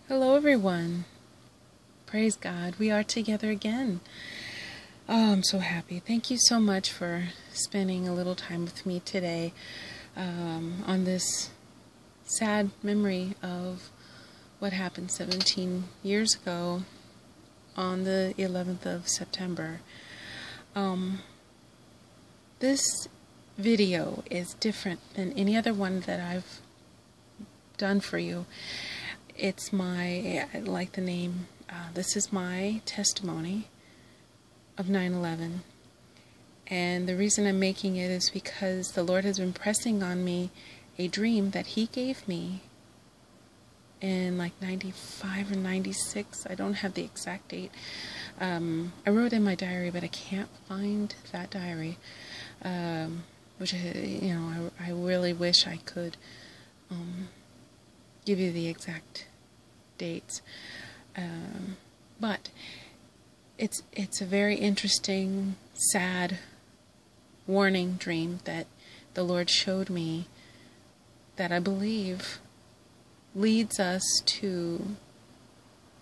Hello, everyone. Praise God. We are together again. Oh, I'm so happy. Thank you so much for spending a little time with me today on this sad memory of what happened 17 years ago on the 11th of September. This video is different than any other one that I've done for you. It's I like the name, this is my testimony of 9/11. And the reason I'm making it is because the Lord has been pressing on me a dream that He gave me in like 95 or 96. I don't have the exact date. I wrote in my diary, but I can't find that diary, which, I really wish I could give you the exact dates, but it's a very interesting, sad warning dream that the Lord showed me that I believe leads us to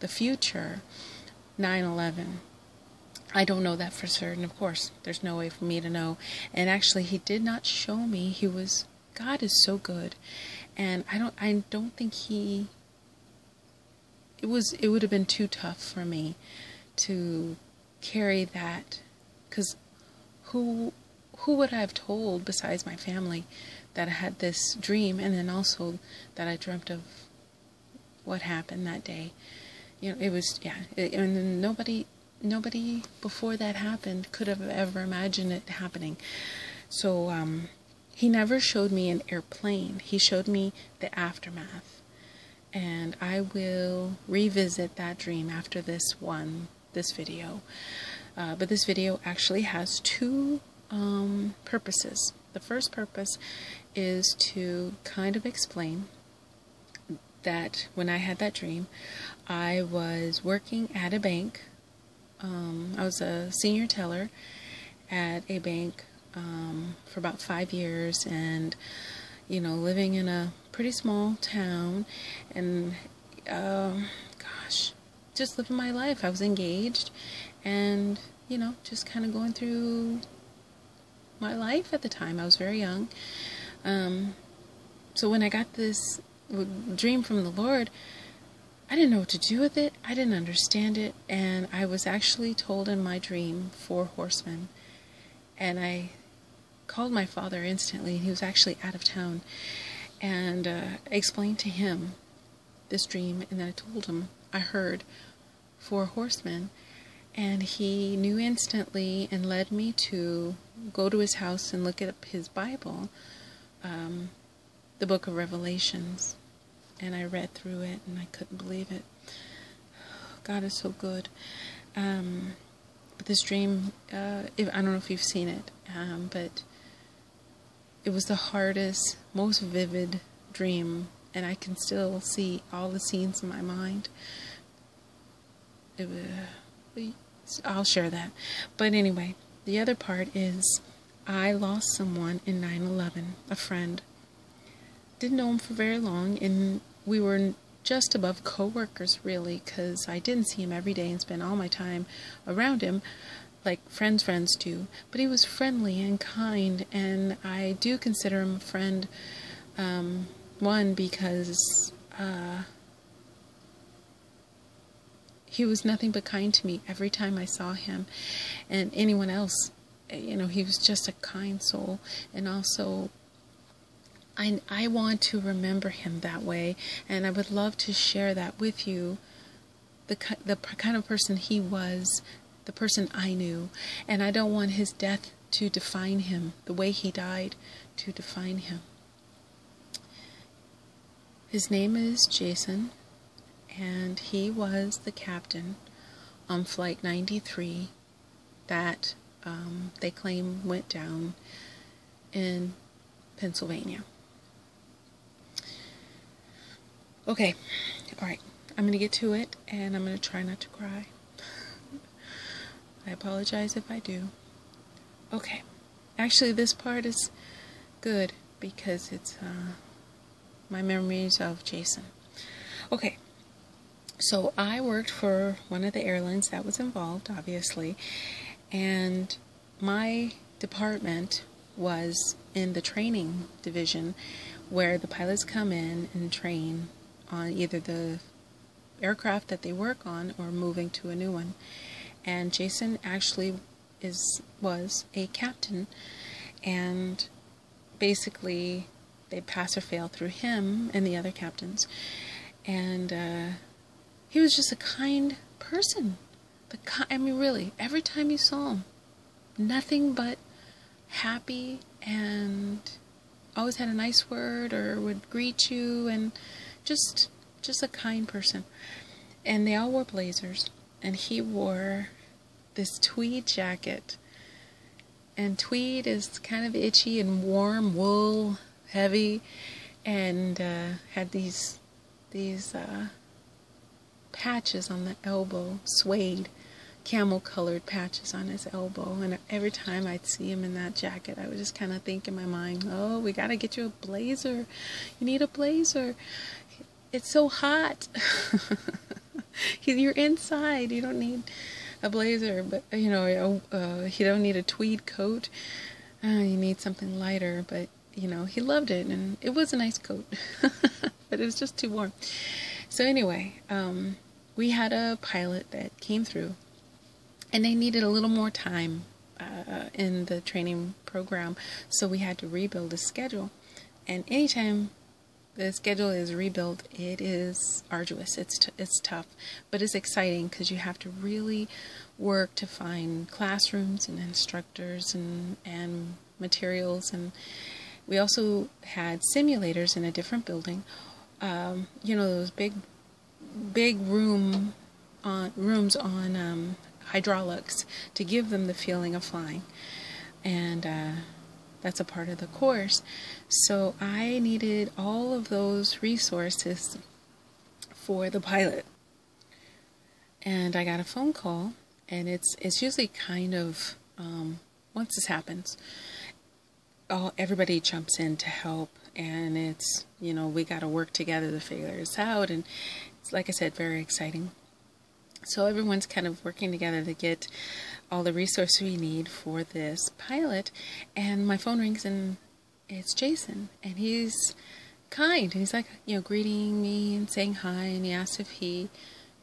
the future, 9/11. I don't know that for certain, of course. There's no way for me to know. And actually, He did not show me. God is so good. And I don't think it would have been too tough for me to carry that, because who would I have told besides my family that I had this dream, and then also that I dreamt of what happened that day. It was, and nobody before that happened could have ever imagined it happening. So He never showed me an airplane. He showed me the aftermath. And I will revisit that dream after this video. But this video actually has two purposes. The first purpose is to kind of explain that when I had that dream, I was working at a bank. I was a senior teller at a bank for about 5 years, and living in a pretty small town, and just living my life. I was engaged, and just kind of going through my life at the time. I was very young. So when I got this dream from the Lord, I didn't know what to do with it. I didn't understand it, and I was actually told in my dream 4 horsemen, and I called my father instantly. He was actually out of town, and explained to him this dream, and then I told him I heard 4 horsemen, and he knew instantly and led me to go to his house and look at his Bible, the book of Revelations, and I read through it, and I couldn't believe it. God is so good. But this dream, I don't know if you've seen it, but it was the hardest, most vivid dream, and I can still see all the scenes in my mind. I'll share that. But anyway, the other part is I lost someone in 9/11, a friend. Didn't know him for very long, and we were just above co-workers, really, because I didn't see him every day and spend all my time around him like friends do, but he was friendly and kind, and I do consider him a friend, one, because he was nothing but kind to me every time I saw him, and anyone else. He was just a kind soul, and also I want to remember him that way, and I would love to share that with you, the kind of person he was, the person I knew, and I don't want his death to define him, the way he died to define him. His name is Jason, and he was the captain on Flight 93 that they claim went down in Pennsylvania. Okay, alright, I'm going to get to it, and I'm going to try not to cry. I apologize if I do. Okay, actually this part is good because it's my memories of Jason. Okay, So I worked for one of the airlines that was involved, obviously, and my department was in the training division, where the pilots come in and train on either the aircraft that they work on or moving to a new one. And Jason actually was a captain, and basically they pass or fail through him and the other captains. And he was just a kind person. I mean, really, every time you saw him, nothing but happy, and always had a nice word or would greet you, and just a kind person. And they all wore blazers, and he wore this tweed jacket. And tweed is kind of itchy and warm, wool, heavy, and had these patches on the elbow, suede, camel-colored patches on his elbow. And every time I'd see him in that jacket, I would just kind of think in my mind, oh, we got to get you a blazer. You need a blazer. It's so hot. You're inside. You don't need a blazer, but you don't need a tweed coat. You need something lighter, but he loved it, and it was a nice coat, but it was just too warm. So anyway, we had a pilot that came through, and they needed a little more time in the training program, so we had to rebuild the schedule. And anytime the schedule is rebuilt, it is arduous. It's tough, but it's exciting because you have to really work to find classrooms and instructors and materials. And we also had simulators in a different building. Those big rooms on hydraulics to give them the feeling of flying, and that's a part of the course. So I needed all of those resources for the pilot. And I got a phone call, and it's usually kind of, once this happens, everybody jumps in to help, and it's, we got to work together to figure this out, and it's, like I said, very exciting. So everyone's kind of working together to get all the resources we need for this pilot, and my phone rings, and it's Jason, and he's kind. He's like, greeting me and saying hi, and he asked if he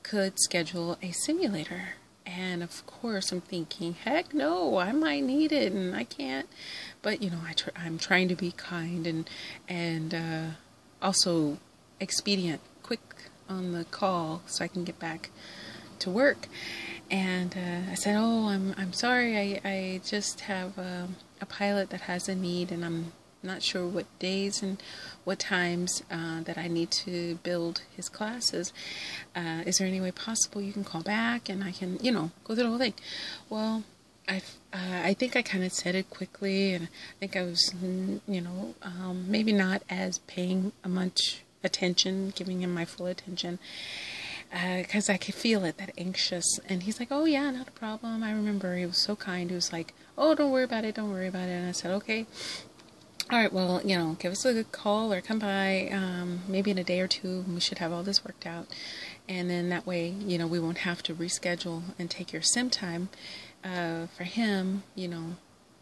could schedule a simulator. And of course I'm thinking, heck no, I might need it, and I can't. But I'm trying to be kind and also expedient, quick on the call so I can get back to work. And I said, oh, I'm sorry, I just have a pilot that has a need, and I'm not sure what days and what times that I need to build his classes. Is there any way possible you can call back and I can, go through the whole thing? Well, I think I kind of said it quickly, and I think I was, maybe not as paying much attention, giving him my full attention, because I could feel it, that anxious. And he's like, oh yeah, not a problem. I remember he was so kind. He was like, oh, don't worry about it. And I said, okay. All right, well, give us a call or come by, maybe in a day or two, and we should have all this worked out. And then that way, we won't have to reschedule and take your sim time for him,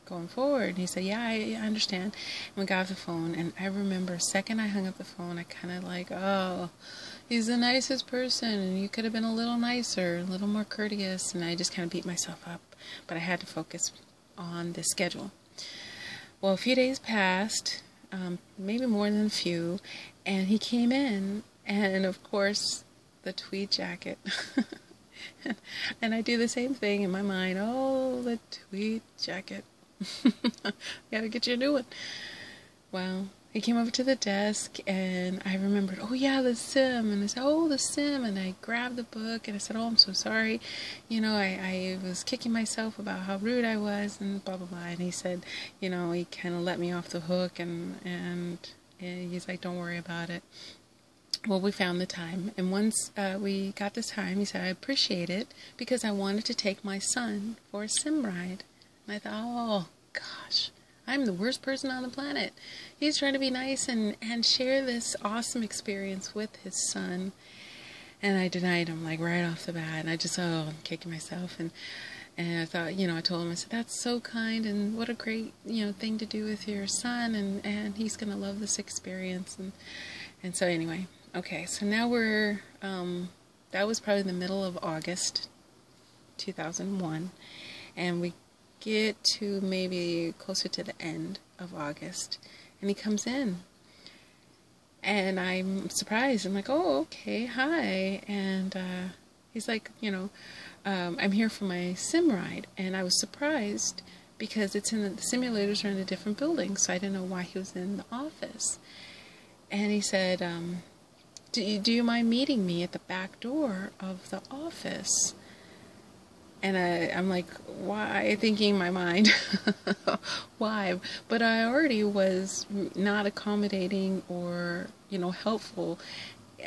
going forward. And he said, yeah, I understand. And we got off the phone, and I remember the second I hung up the phone, I kind of like, oh, he's the nicest person, and you could have been a little nicer, a little more courteous. And I just kind of beat myself up, but I had to focus on the schedule. Well, a few days passed, maybe more than a few, and he came in, and of course, the tweed jacket. And I do the same thing in my mind. Oh, the tweed jacket. Gotta get you a new one. Well, he came over to the desk, and I remembered, oh yeah, the sim. And I said, oh, the sim. And I grabbed the book, and I said, oh, I'm so sorry. I was kicking myself about how rude I was, and blah, blah, blah. And he said, he kind of let me off the hook, and he's like, don't worry about it. Well, we found the time, and once we got the time, he said, I appreciate it, because I wanted to take my son for a sim ride. And I thought, oh, gosh, I'm the worst person on the planet. He's trying to be nice and share this awesome experience with his son. And I denied him, like, right off the bat. And I just, I'm kicking myself. And I thought, I told him, I said, that's so kind, and what a great, thing to do with your son, and he's going to love this experience. And so anyway, okay, so now that was probably the middle of August 2001, and we get to maybe closer to the end of August, and he comes in. And I'm surprised. I'm like, oh, okay, hi. And he's like, I'm here for my sim ride. And I was surprised because the simulators are in a different building, so I didn't know why he was in the office. And he said, do you mind meeting me at the back door of the office? And I'm like, why? Thinking in my mind, why? But I already was not accommodating or, helpful.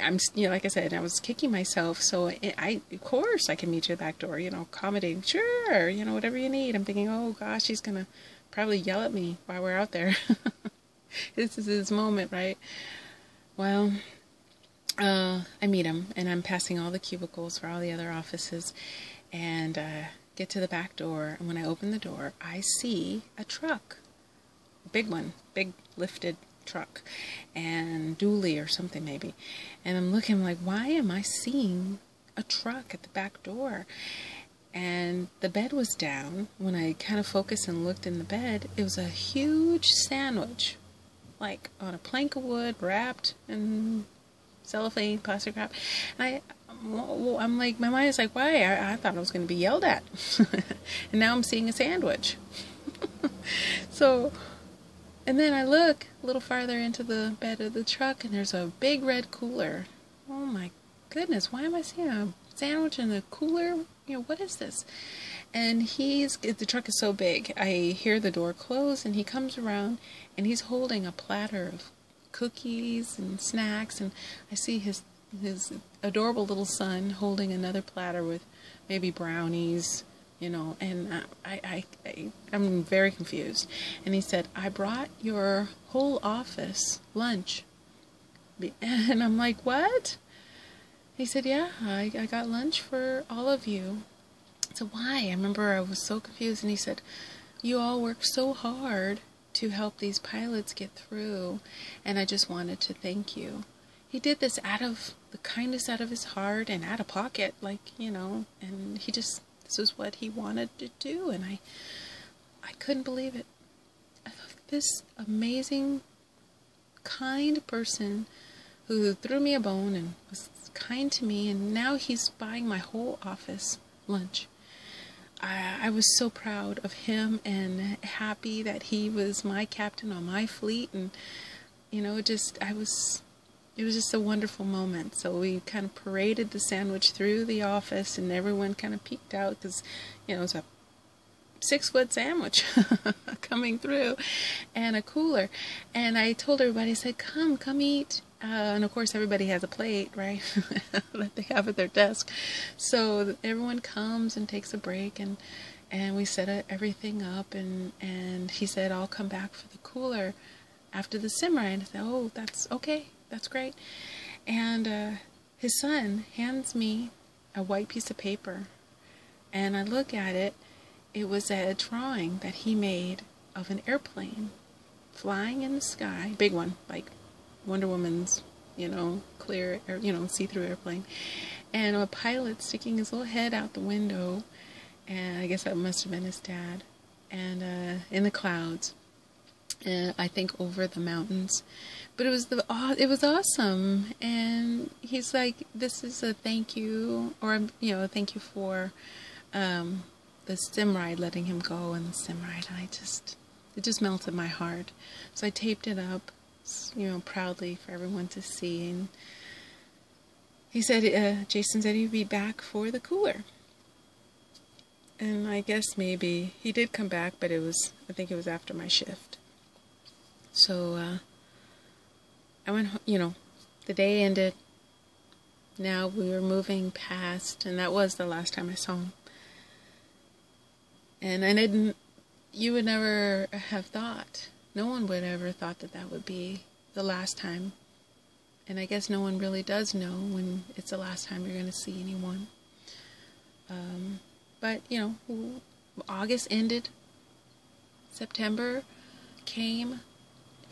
I'm, like I said, I was kicking myself. So of course I can meet you at the back door, accommodating. Sure, whatever you need. I'm thinking, oh gosh, he's going to probably yell at me while we're out there. This is his moment, right? Well, I meet him, and I'm passing all the cubicles for all the other offices. And get to the back door, and when I open the door, I see a truck, a big one, big lifted truck, and dually or something maybe. And I'm looking like, why am I seeing a truck at the back door? And the bed was down. When I kind of focused and looked in the bed, it was a huge sandwich, like on a plank of wood, wrapped in cellophane, plastic wrap. And I'm like, my mind is like, why? I thought I was going to be yelled at. And now I'm seeing a sandwich. So, and then I look a little farther into the bed of the truck, and there's a big red cooler. Oh my goodness, why am I seeing a sandwich in a cooler? What is this? And the truck is so big, I hear the door close, and he comes around, and he's holding a platter of cookies and snacks, and I see his adorable little son holding another platter with maybe brownies, and I'm very confused. And he said, I brought your whole office lunch. And I'm like, what? He said, yeah, I got lunch for all of you. So why? I remember I was so confused, and he said, you all worked so hard to help these pilots get through, and I just wanted to thank you. He did this out of the kindness out of his heart and out of pocket, and this is what he wanted to do, and I couldn't believe it. I thought, this amazing, kind person who threw me a bone and was kind to me, and now he's buying my whole office lunch. I was so proud of him and happy that he was my captain on my fleet, and it was just a wonderful moment. So we kind of paraded the sandwich through the office, and everyone kind of peeked out because, it was a 6-foot sandwich coming through, and a cooler. And I told everybody, I said, come eat. And of course everybody has a plate, right, that they have at their desk. So everyone comes and takes a break, and we set everything up, and he said, I'll come back for the cooler after the sim ride. I said, oh, that's okay. That's great. And his son hands me a white piece of paper, and I look at it. It was a drawing that he made of an airplane flying in the sky, big one, like Wonder Woman's, clear, see-through airplane, and a pilot sticking his little head out the window, and I guess that must have been his dad, and in the clouds, I think over the mountains. But it was awesome, and he's like, this is a thank you, or thank you for the sim ride, letting him go in the sim ride. And it just melted my heart. So I taped it up, proudly for everyone to see. And he said, Jason said he'd be back for the cooler. And I guess maybe he did come back, but I think it was after my shift. So I went, the day ended. Now we were moving past, and that was the last time I saw him. And you would never have thought, no one would ever thought that would be the last time And I guess no one really does know when it's the last time you're going to see anyone. But, you know, August ended. September came.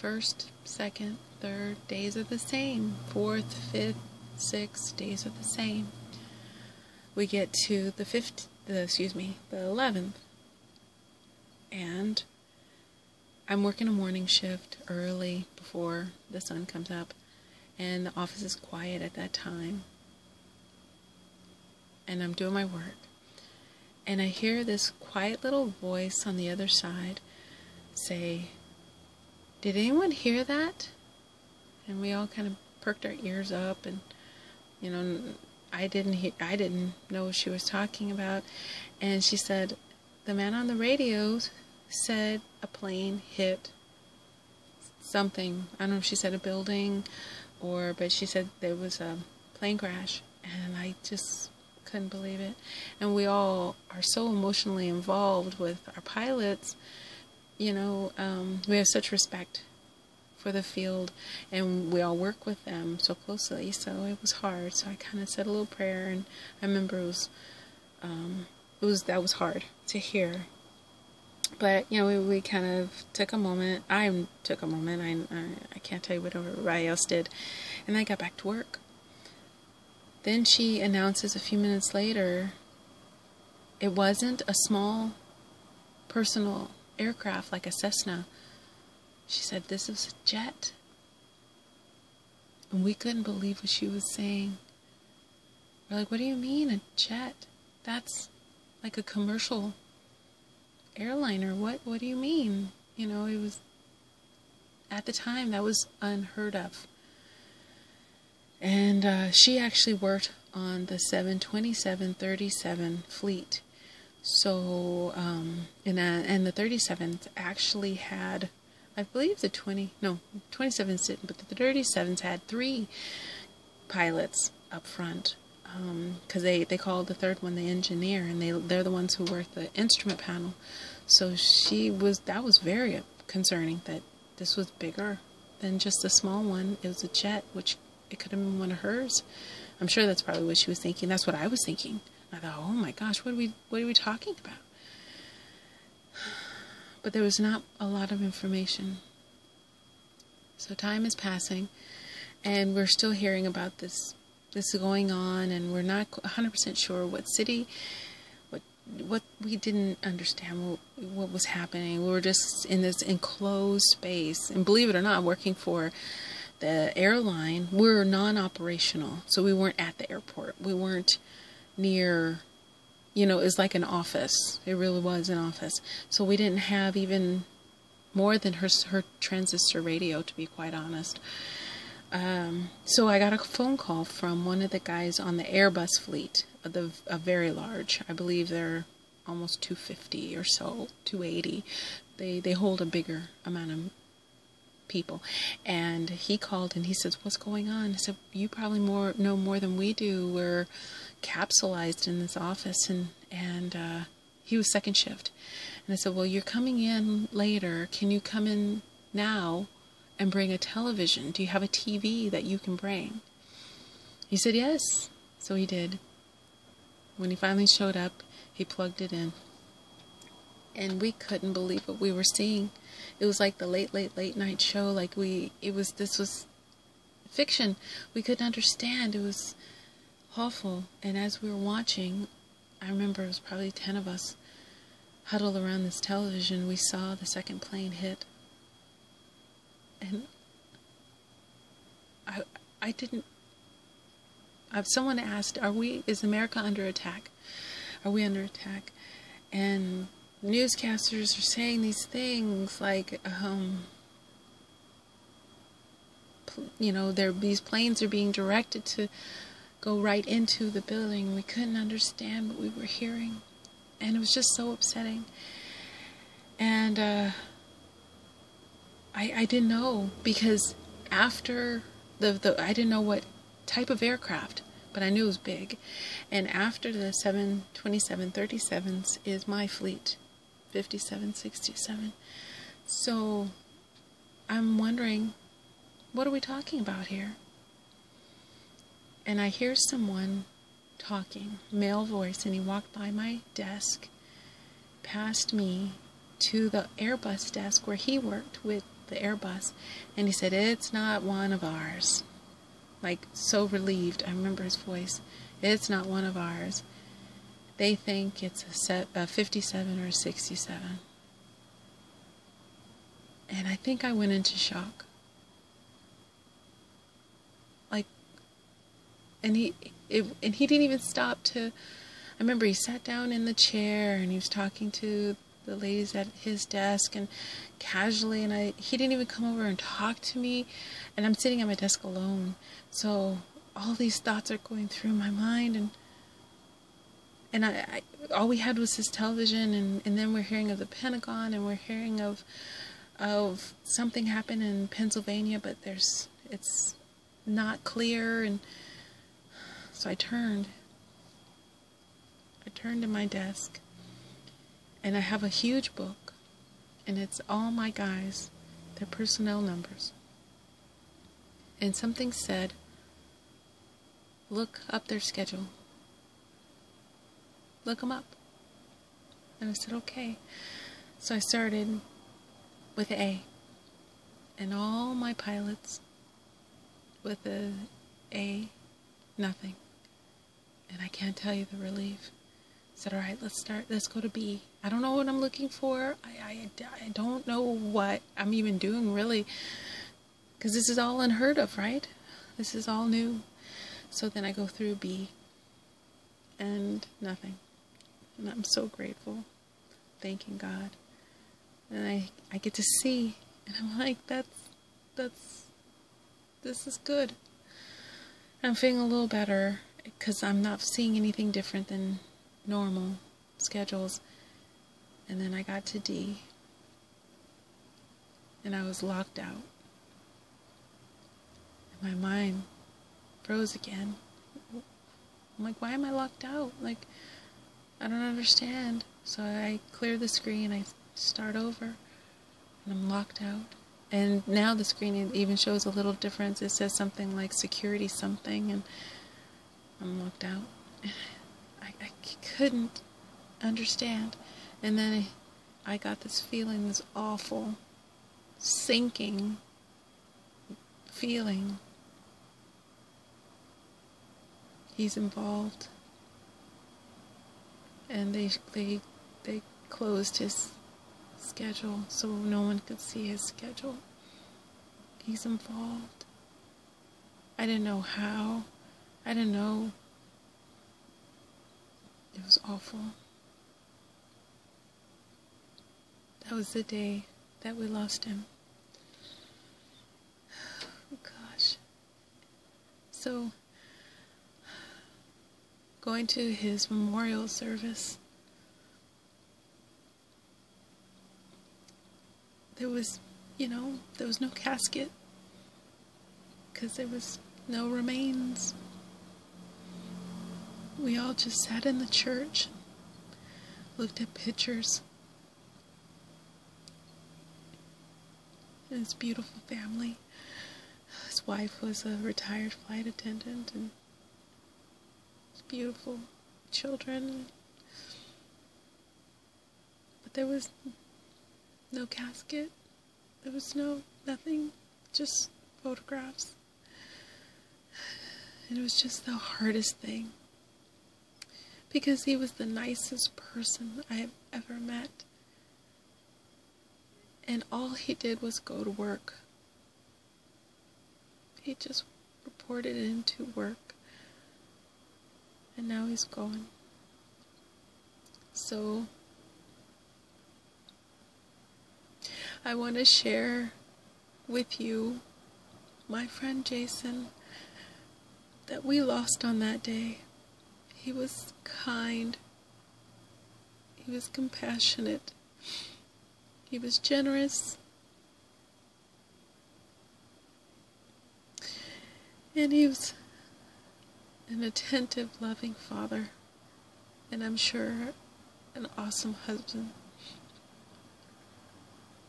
1st, 2nd, 3rd, days are the same. 4th, 5th, 6th, days are the same. We get to the 11th. And I'm working a morning shift early before the sun comes up. And the office is quiet at that time. And I'm doing my work. And I hear this quiet little voice on the other side say, "Did anyone hear that?" And we all kind of perked our ears up, and you know, I didn't know what she was talking about. And she said, "The man on the radio said a plane hit something." I don't know if she said a building, but she said there was a plane crash, and I just couldn't believe it. And we all are so emotionally involved with our pilots. You know, we have such respect for the field, and we all work with them so closely, so it was hard. So I kind of said a little prayer, and I remember that was hard to hear. But, you know, we kind of took a moment. I took a moment. I can't tell you what everybody else did. And I got back to work. Then she announces a few minutes later, it wasn't a small personal aircraft like a Cessna. She said, "This was a jet." And we couldn't believe what she was saying. We're like, "What do you mean, a jet? That's like a commercial airliner. What do you mean?" You know, it was, at the time, that was unheard of. And she actually worked on the 727-37 fleet. So, and the 37s actually had, I believe the 27s didn't, but the 37s had 3 pilots up front. Because they called the third one the engineer, and they're the ones who work the instrument panel. So that was very concerning that this was bigger than just a small one. It was a jet, which it could have been one of hers. I'm sure that's probably what she was thinking. That's what I was thinking. I thought, oh my gosh, what are we talking about? But there was not a lot of information. So time is passing, and we're still hearing about this going on, and we're not 100% sure what city, what we didn't understand what was happening. We were just in this enclosed space, and believe it or not, working for the airline, we're non-operational, so we weren't at the airport. We weren't near, you know, it's like an office. It really was an office. So we didn't have even more than her transistor radio, to be quite honest. So I got a phone call from one of the guys on the Airbus fleet, a very large. I believe they're almost 250 or so, 280. They hold a bigger amount of people. And he called and he says, "What's going on?" I said, "You probably know more than we do. We're capsulized in this office." And he was second shift. And I said, "Well, you're coming in later. Can you come in now and bring a television? Do you have a TV that you can bring?" He said yes. So he did. When he finally showed up, he plugged it in. And we couldn't believe what we were seeing. It was like the late night show. Like this was fiction. We couldn't understand. It was awful. And as we were watching, I remember it was probably 10 of us huddled around this television. We saw the second plane hit. And I didn't. Someone asked, is America under attack? Are we under attack? And newscasters are saying these things like, you know, these planes are being directed to go right into the building. We couldn't understand what we were hearing, and it was just so upsetting. And I didn't know, because after I didn't know what type of aircraft, but I knew it was big. And after the 727-37s is my fleet, 57, 67. So I'm wondering, what are we talking about here? And I hear someone talking, male voice, and he walked by my desk, past me, to the Airbus desk where he worked with the Airbus, and he said, "It's not one of ours." Like, so relieved. I remember his voice. "It's not one of ours. They think it's a 57 or a 67. And I think I went into shock. Like, and he didn't even stop to, I remember he sat down in the chair and he was talking to the ladies at his desk and casually, and he didn't even come over and talk to me, and I'm sitting at my desk alone, so all these thoughts are going through my mind, and I all we had was this television, and then we're hearing of the Pentagon, and we're hearing of something happened in Pennsylvania, but it's not clear, and so I turned to my desk, and I have a huge book, and it's all my guys, their personnel numbers. And something said, "Look up their schedule. Look them up." And I said, "Okay." So I started with A, and all my pilots with A, nothing. And I can't tell you the relief. I said, "All right, let's go to B. I don't know what I'm looking for. I don't know what I'm even doing, really, because this is all unheard of, right? This is all new." So then I go through B, and nothing. And I'm so grateful, thanking God. And I get to see, and I'm like, this is good. I'm feeling a little better, because I'm not seeing anything different than normal schedules. And then I got to D, and I was locked out. And my mind froze again. I'm like, why am I locked out? Like, I don't understand. So I clear the screen, I start over, and I'm locked out. And now the screen even shows a little difference. It says something like security something, and I'm locked out. I couldn't understand. And then I got this feeling, this awful, sinking feeling. He's involved. And they closed his schedule so no one could see his schedule. He's involved. I didn't know how. I didn't know. It was awful. That was the day that we lost him. Oh, gosh. So, going to his memorial service, there was no casket, because there was no remains. We all just sat in the church, looked at pictures. And his beautiful family. His wife was a retired flight attendant, and his beautiful children. But there was no casket. There was nothing, just photographs. And it was just the hardest thing, because he was the nicest person I have ever met. And all he did was go to work. He just reported into work. And now he's gone. So, I want to share with you my friend Jason that we lost on that day. He was kind. He was compassionate. He was generous. And he was an attentive, loving father. And I'm sure an awesome husband.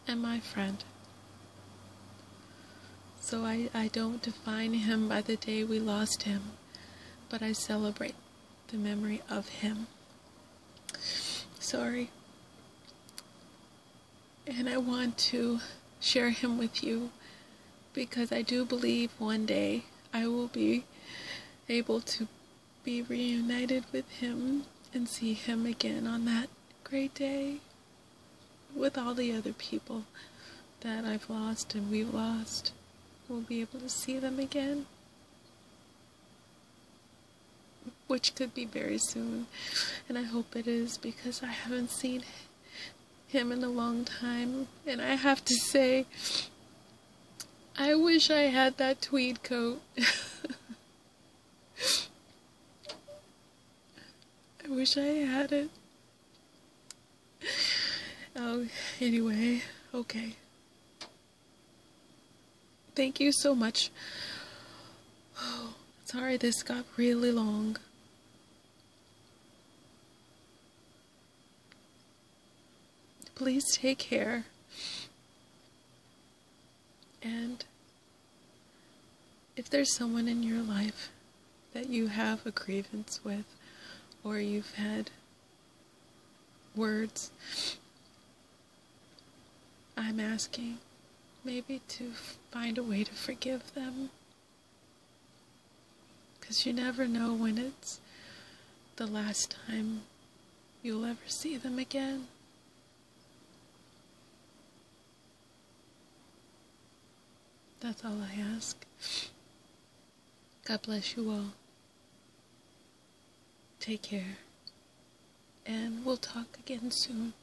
And my friend. So I don't define him by the day we lost him. but I celebrate the memory of him. Sorry. And I want to share him with you because I do believe one day I will be able to be reunited with him and see him again on that great day with all the other people that I've lost and we've lost. We'll be able to see them again, which could be very soon, and I hope it is because I haven't seen him in a long time. And I have to say, I wish I had that tweed coat. I wish I had it. Oh, anyway, okay. Thank you so much. Oh, sorry this got really long. Please take care. And if there's someone in your life that you have a grievance with, or you've had words, I'm asking maybe to find a way to forgive them. Because you never know when it's the last time you'll ever see them again. That's all I ask. God bless you all. Take care. And we'll talk again soon.